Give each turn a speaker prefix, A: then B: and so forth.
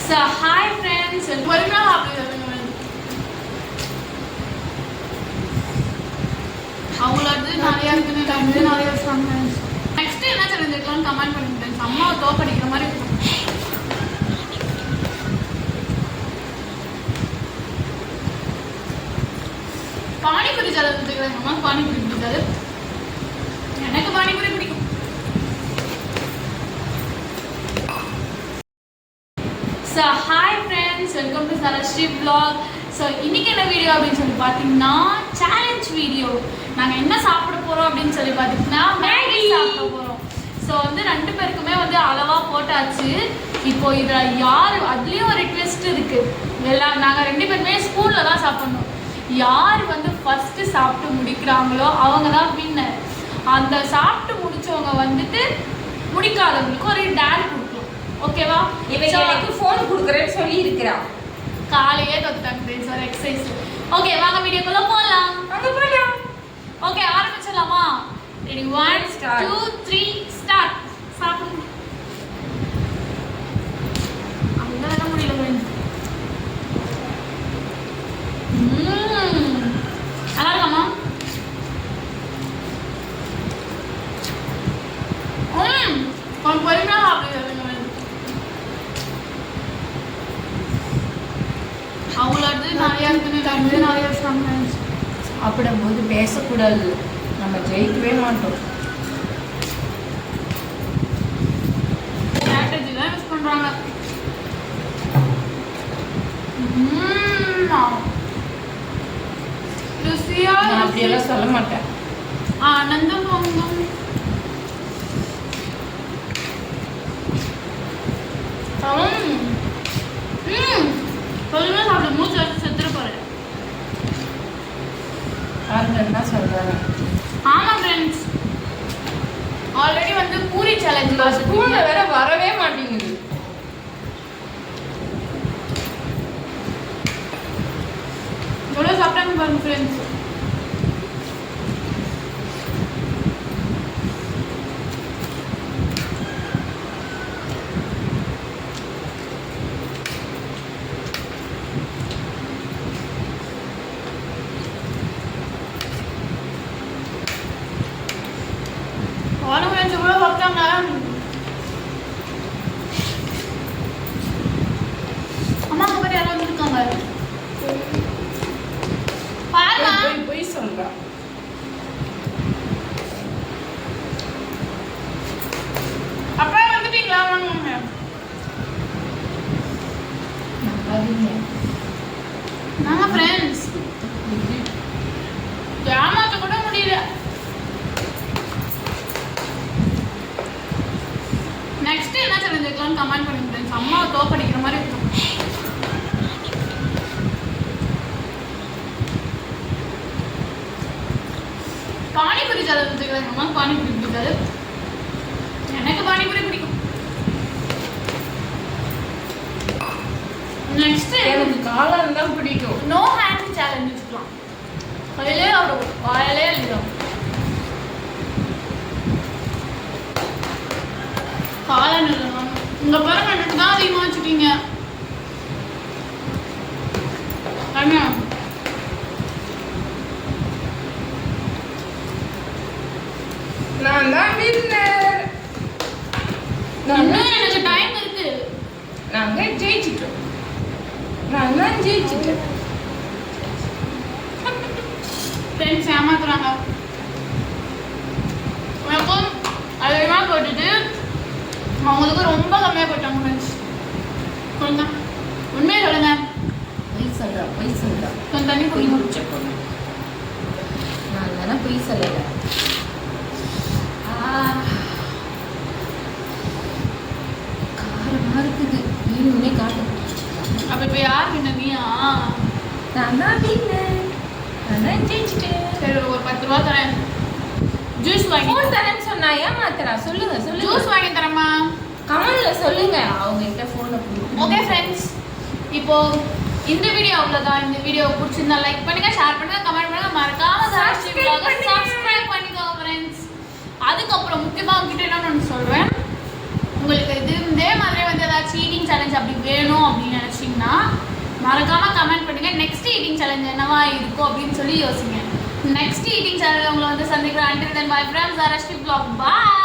A: So hi friends, welcome அவங்களது நிறைய இருக்குன்னு நிறைய வச்சுருவாங்க. நெக்ஸ்ட் என்ன தெரிஞ்சுக்கலாம்னு கமெண்ட் பண்ணுங்க ஃப்ரெண்ட்ஸ். அம்மாவை தோப்படிக்கிற மாதிரி இருக்கும். பானிபூரி சேலஞ்ச் வச்சுக்கிறாங்க. அம்மா பானிபூரி பிடிக்காது, எனக்கு பானிபூரி பிடிக்கும். So hi friends, welcome to Sarasri vlog. So இன்றைக்கி என்ன வீடியோ அப்படின்னு சொல்லி பார்த்தீங்கன்னா சேலஞ்ச் வீடியோ. நாங்கள் என்ன சாப்பிட போகிறோம் அப்படின்னு சொல்லி பார்த்தீங்கன்னா மேகி சாப்பிட போகிறோம். ஸோ வந்து 2 பேருக்குமே வந்து அளவாக போட்டாச்சு. இப்போ இதில் யார் அதுலேயும் ஒரு ட்விஸ்ட் இருக்குது. நாங்கள் 2 பேருமே ஸ்கூலில் தான் சாப்பிட்ணும். யார் வந்து ஃபஸ்ட்டு சாப்பிட்டு முடிக்கிறாங்களோ அவங்க தான் வின்னர். அந்த சாப்பிட்டு முடித்தவங்க வந்துட்டு முடிக்காதவங்களுக்கு ஒரு டேல் கொடுக்கலாம். ஓகேவா?
B: எனக்கு ஃபோன் கொடுக்குறேன்னு சொல்லி இருக்கிறான்.
A: காலையே தொட்டாங்க ஃப்ரெண்ட்ஸ் ஒரு எக்ஸசைஸ். ஓகே வாங்க வீடியோக்குள்ள போகலாம். ஓகே ஆரம்பிச்சிடலாமா? Ready 1 2 3 start. சாப்பிடுங்க. அங்கதான் முடியல ஃப்ரெண்ட்ஸ். நல்லா இருக்காமா? கொஞ்சம் பொறுமையா சாப்பிடுங்க. அவங்களது நிறைய இருக்குன்னு நிறைய வச்சுருவாங்க.
B: சாப்பிடும்போது பேசக்கூடாது, நம்ம ஜெயிக்கவே மாட்டோம்.
A: ஸ்ட்ராட்டஜி தான் யூஸ் பண்ணுறாங்க.
B: நான் அப்படியெல்லாம் சொல்ல மாட்டேன்.
A: ஆனந்தம் பொங்கும். சொல்லுங்க சாப்பிட மூச்சு வச்சு செத்துட்டு போறேன்.
B: என்ன சொல்றாங்க?
A: ஆமா ஃப்ரெண்ட்ஸ், ஆல்ரெடி வந்து பூரி சேலஞ்ச்
B: ஸ்கூல்ல வேற வரவே மாட்டேங்குது.
A: எவ்வளோ சாப்பிட்டாங்க பாருங்க ஃப்ரெண்ட்ஸ். எவ்வளோ சாப்பிட்டாங்க. அம்மா அங்க பேர் யாரும் வந்துருக்காங்க பாருங்க.
B: போய் சொல்றா.
A: அப்படியே வந்துட்டீங்களா? வாங்க நாங்க ஃப்ரெண்ட்ஸ் ஏமாத்த கூட முடியல. நெக்ஸ்ட் என்ன தெரிஞ்சுக்கலாம்னு கமெண்ட் பண்ணுங்க ஃப்ரெண்ட்ஸ். அம்மாவை தோப்படிக்கிற மாதிரி இருக்கும். பானிபூரி சேலஞ்ச் வச்சுக்கிறாங்க. அம்மா பானிபூரி பிடிக்காது, எனக்கு பானிபூரி பிடிக்கும். நெக்ஸ்ட்
B: எனக்கு காளான் தான் பிடிக்கும்.
A: நோ ஹேண்ட் சேலஞ்ச் வச்சுக்கலாம். கையிலே ஆடும், வாயிலே எழுதும். காளான் எழுதணும். இங்க பாருங்க, எனக்கு தான் அதிகமாக வச்சுட்டீங்க.
B: நான் தான் வின்னர்.
A: இன்னும் எனக்கு டைம் இருக்கு.
B: நாங்க ஜெயிச்சிட்டோம். நான் தான் ஜெயிச்சிட்டேன்.
A: ஃப்ரெண்ட்ஸ் ஏமாத்துறாங்க. எனக்கும் அதிகமாக போட்டுட்டு அவங்களுக்கு ரொம்ப கம்மியாக போயிட்டாங்க ஃப்ரெண்ட்ஸ். சொல்லுங்க, உண்மையை சொல்லுங்க.
B: பொய் சொல்றா.
A: கொஞ்சம் தண்ணி குடிங்க.
B: நான் தானே பொய் சொல்லல. காரமா இருக்குது. நீ காட்டு.
A: அப்போ இப்போ யார் வின்னீங்க?
B: நான் தான் வின்னர். நான் தான் ஜெயிச்சிட்டேன்.
A: சரி, ஒரு 10 ரூபா தரேன். ஜூஸ் வாங்கி
B: தரேன்னு சொன்னா ஏமாத்துறா. சொல்லுங்க.
A: ஜூஸ் வாங்கி தரேம்மா.
B: கமெண்ட்ல சொல்லுங்க. அவங்க கிட்ட போனை கொடுங்க.
A: ஓகே ஃப்ரெண்ட்ஸ், இப்போ இந்த வீடியோ அவ்வளோதான். இந்த வீடியோ பிடிச்சிருந்தா லைக் பண்ணுங்க, ஷேர் பண்ணுங்க, கமெண்ட் பண்ணுங்க, மறக்காம சப்ஸ்கிரைப் பண்ணிக்கோங்க ஃப்ரெண்ட்ஸ். அதுக்கப்புறம் முக்கியமாக உங்ககிட்ட என்ன சொல்கிறேன், உங்களுக்கு இதே மாதிரி வந்து ஏதாச்சும் ஈட்டிங் சேலஞ்ச் அப்படி வேணும் அப்படி அப்படின்னா மறக்காம கமெண்ட் பண்ணுங்க. நெக்ஸ்ட் ஈட்டிங் சேலஞ்ச் என்னவா இருக்கும் அப்படின்னு சொல்லி யோசிங்க. நெக்ஸ்ட் ஈட்டிங் சேனல் உங்களை வந்து சந்திக்கிறேன். until then bye from Zarashri vlog. Bye.